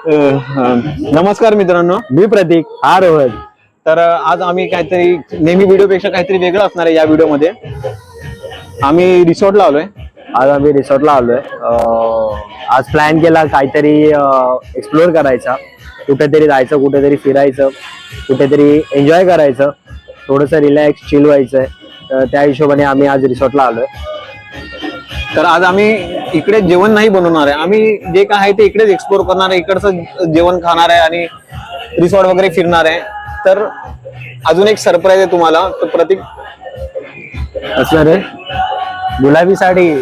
नमस्कार मित्रांनो, मी प्रतीक, हा रोहन. तर आज आम्ही काहीतरी नेहमी व्हिडिओपेक्षा काहीतरी वेगळं असणार आहे. या व्हिडिओमध्ये आम्ही रिसॉर्टला आलोय. आज प्लॅन केला काहीतरी एक्सप्लोर करायचा, कुठेतरी जायचं, कुठेतरी फिरायचं, कुठेतरी एन्जॉय करायचं, थोडंसं रिलॅक्स चिल व्हायचंय. त्या हिशोबाने आम्ही आज रिसॉर्टला आलोय. तर आज आम्ही इकडे जेवण नाही बनवणार आहे. आम्ही जे काय आहे ते इकडेच एक्सप्लोर करणार आहे, इकडचं जेवण खाणार आहे आणि रिसॉर्ट वगैरे फिरणार आहे. तर अजून एक सरप्राईज आहे तुम्हाला. तर प्रतीक असं रे, गुलाबी साडी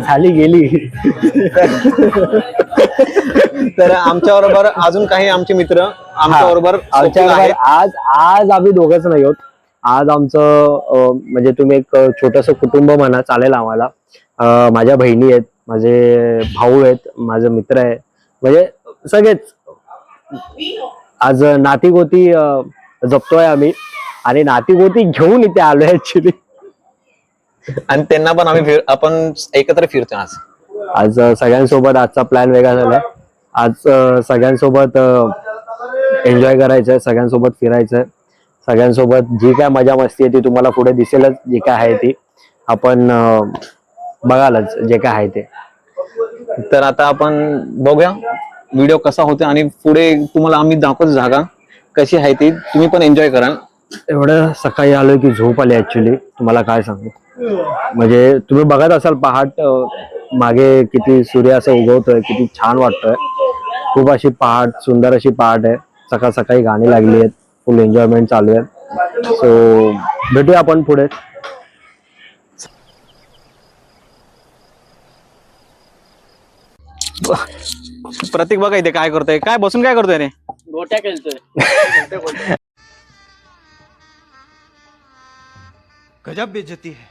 झाली गेली. तर आमच्या बरोबर अजून काही आमचे मित्र आमच्या बरोबर आज आम्ही दोघंच नाही आहोत. आज आमचं म्हणजे तुम्ही एक छोटस कुटुंब म्हणा चालेल आम्हाला. माझ्या बहिणी आहेत, माझे भाऊ आहेत, माझे मित्र आहे, म्हणजे सगळेच. आज नातीगोती जपतोय आम्ही आणि नातीगोती घेऊन इथे आलोय ऍक्च्युली. आणि त्यांना पण आपण एकत्र फिरतो आज सगळ्यांसोबत. आजचा प्लॅन वेगळा झालाय. आज सगळ्यांसोबत एन्जॉय करायचंय, सगळ्यांसोबत फिरायचंय, सगळ्यांसोबत जी काय मजा मस्ती आहे ती तुम्हाला पुढे दिसेलच. जी काय आहे ती आपण बघालच जे काय आहे ते. तर आता आपण बघूया व्हिडिओ कसा होतो आणि पुढे तुम्हाला आम्ही दाखवतो जागा कशी आहे ती. तुम्ही पण एन्जॉय कराल. एवढं सकाळी आलोय की झोप आली ऍक्च्युली, तुम्हाला काय सांगू. म्हणजे तुम्ही बघत असाल पहाट मागे किती सूर्य असं उगवतोय, किती छान वाटतोय. खूप अशी पहाट, सुंदर अशी पहाट आहे. सकाळ सकाळी गाणी लागली आहेत, फुल एन्जॉयमेंट चालू आहे. सो भेटूया आपण पुढे. प्रतीक बघा इथे काय करतोय, काय बसून काय करतोय रे. गोट्या खेळतोय. गजब बेइज्जती है.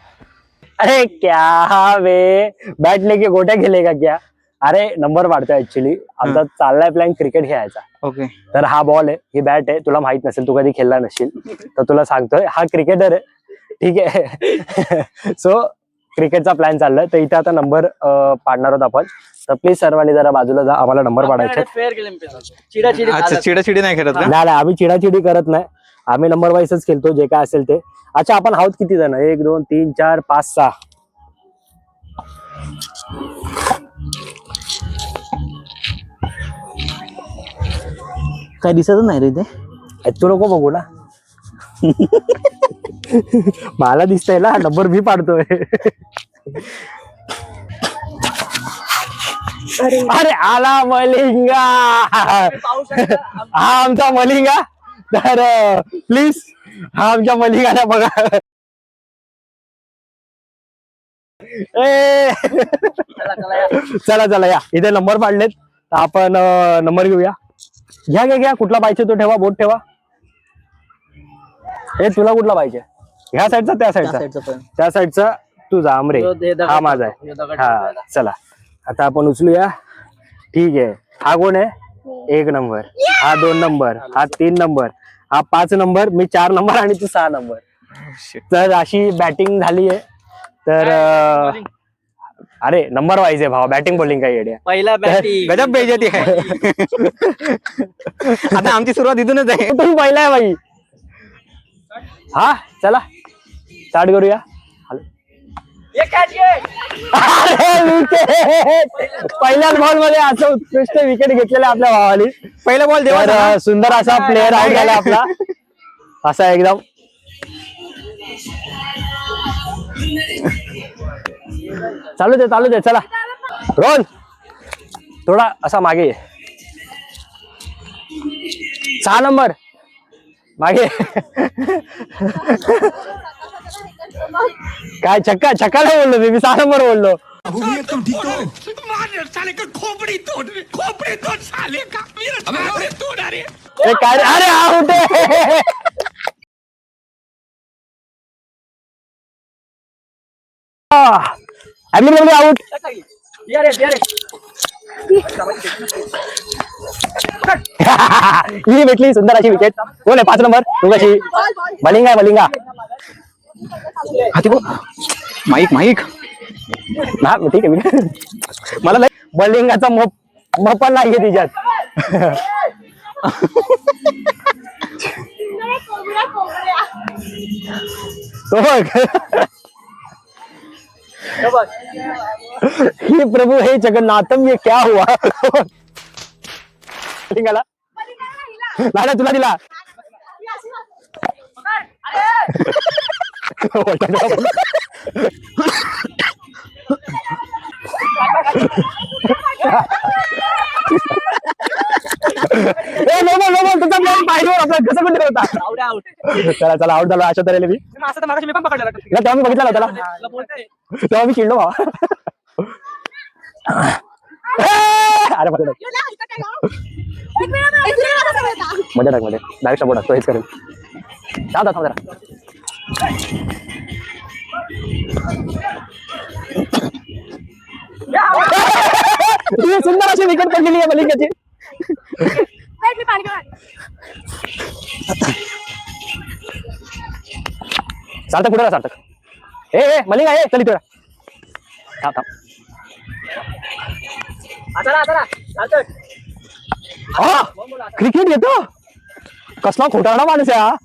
अरे क्या वे, बॅट लेके गोट्या खेलेगा क्या. अरे नंबर वाढतोय ऍक्च्युली. आमचा चाललाय प्लॅन क्रिकेट खेळायचा. ओके. तर हा बॉल आहे, ही बॅट आहे. तुला माहित नसेल, तू कधी खेळला नसेल, तर तुला सांगतोय हा क्रिकेटर आहे. ठीक आहे. सो क्रिकेटचा प्लॅन चाललाय. तर इथे आता नंबर पाडणार आहोत आपण. तर प्लीज सर्वांनी जरा बाजूला जा, आम्हाला नंबर पाडायचे. चिडाचिडी नाही खेळत का? नाही, आम्ही चिडाचिडी करत नाही. आम्ही नंबर वाईजच खेळतो, जे काय असेल ते. अच्छा, आपण आहोत किती जण? 1 2 3 4 5 6. काय दिसत नाही रे इथे. तू नको बघू ना. मला दिसतंय ना, नंबर मी पाडतोय. अरे आला मलिंगा. हा आमचा मलिंगा. तर प्लीज हा आमच्या मलिंगाला बघा. चला चला या, इथे नंबर पाडलेत. तर आपण नंबर घेऊया. घ्या घ्या घ्या, कुठला पाहिजे तो ठेवा, बोट ठेवा. हे तुला कुठला पाहिजे? ह्या साईडचा, त्या साईडचा? त्या साईडचा तुझा आमरे, हा माझा आहे. हा चला आता आपण उचलूया. ठीक आहे. हा कोण आहे? 1 नंबर, हा 2 नंबर, हा 3 नंबर, हा 5 नंबर, मी 4 नंबर आणि तू 6 नंबर. तर अशी बॅटिंग झाली आहे. तर अरे नंबर वाईज आहे भावा, बॅटिंग बॉलिंग काही येडे. पहिला बॅटिंग. गजब बेइज्जती आहे. आता आमची सुरुवात इथूनच आहे. तुम्ही पहिला आहे बाई. हा चला स्टार्ट करूया. पहिल्याच बॉल मध्ये असं उत्कृष्ट विकेट घेतलेलं आपल्या भावाली. पहिला बॉल तेव्हा सुंदर असा प्लेअर आउट झाला आपला. असा एकदम चालू दे चला. रोल थोडा असा मागे. 6 नंबर मागे. काय छक्का नाही बोललो मी 6 नंबर बोललो. तुम ठीक हो? साले का खोपड़ी तोड़ साले का. काय अरे आउट आहे. आउट. ही भेटली सुंदर अशी विकेट. कोण आहे 5 नंबर? तू कशी? मलिंगा. माईक ठीक आहे. मला मलिंगाचा मप नाहीये तिच्यात. तो बघ हे प्रभू हे जगन्नाथम ये क्या हुआ लिंगाला लाडा तुला दिला तुझा प्लॅन पाहिजे आपला कसं पण होता चला चला आउट झालो अशा तऱ्हेने मी असं तर मागाशी मी पण पकडलेला तेव्हा मी बघितला त्याला तुला बोलतोय तेव्हा मी खेळलो बाबा अरे मजा टाक मध्ये डायरेक्ट सपोर्ट असतो हेच करेल थांब जरा सुंदर अशी विकेट पडलेली आहे मलिंगाची सार्थक कुठे सार्थक ए मलिंगा ए चल इथे थांब थांब हा क्रिकेट येतो कसला खोटारडा माणूस आहे हा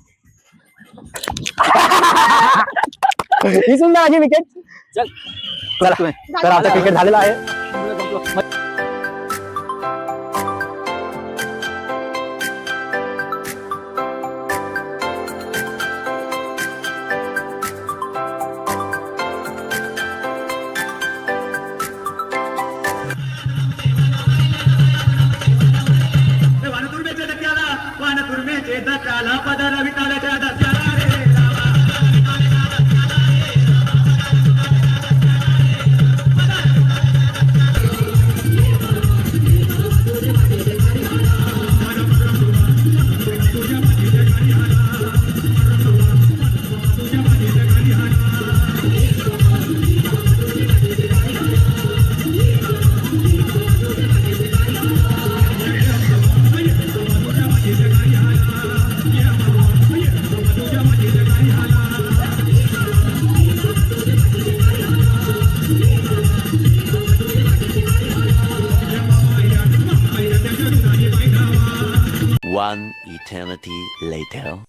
ही सुंदर अशी विकेट चल चला तर आता क्रिकेट झालेला आहे One eternity later.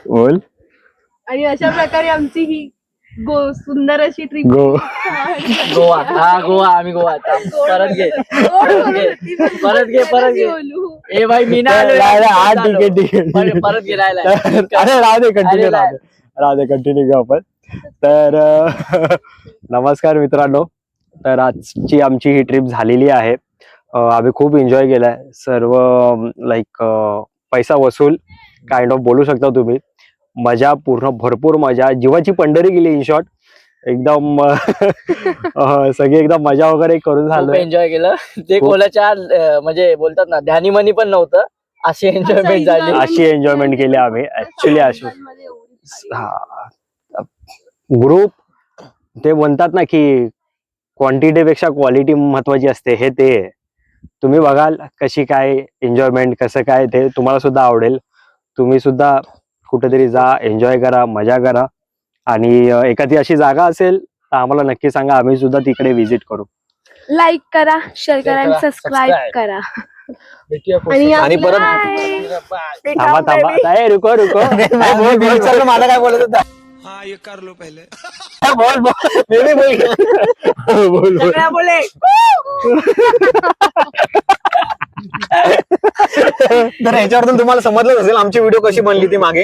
बोल. आणि अशा प्रकारे आमची ही सुंदर अशी ट्रिप गो गोवा. हा गोवा. आम्ही गोवा. परत घे. परत घे. ए भाई मी नाही आलोय. ठीक आहे परत घे. राहिला अरे राहू दे कंटिन्यू घेऊ आपण. तर नमस्कार मित्रांनो. तर आजची आमची ही ट्रिप झालेली आहे. आम्ही खूप एन्जॉय केलाय. सर्व लाईक पैसा वसूल काइंड ऑफ बोलू शकता तुम्ही. मजा पूर्ण भरपूर मजा, जीवाची पंढरी गेली इन शॉर्ट. एकदम सगळी एकदम मजा वगैरे करून झालं. एन्जॉय केलं. ते कोल्याच्या म्हणजे बोलतात ना ध्यानीमनी पण नव्हतं. अशी एन्जॉयमेंट झाली. अशी एन्जॉयमेंट केली आम्ही ऍक्च्युली. अशी ग्रुप ते म्हणतात ना की क्वांटिटी पेक्षा क्वालिटी महत्वाची असते. हे ते तुम्ही बघाल कशी काय एन्जॉयमेंट, कसं काय ते तुम्हाला सुद्धा आवडेल. तुम्ही सुद्धा कुठेतरी जा, एन्जॉय करा, मजा करा. आणि एखादी अशी जागा असेल तर आम्हाला नक्की सांगा, आम्ही सुद्धा तिकडे व्हिजिट करू. लाईक करा, शेअर करा आणि सबस्क्राईब करा. आणि परत थांबा थांबा, ए, रुको रुको. मी विचारलं मला काय बोलत होता. हाँ ये कर लो पहले. बोल बोल मी नाही बोल. बोल बोल. तर ह्याच्यावरून तुम्हाला समजलंच असेल आमची व्हिडिओ कशी बनली ती मागे.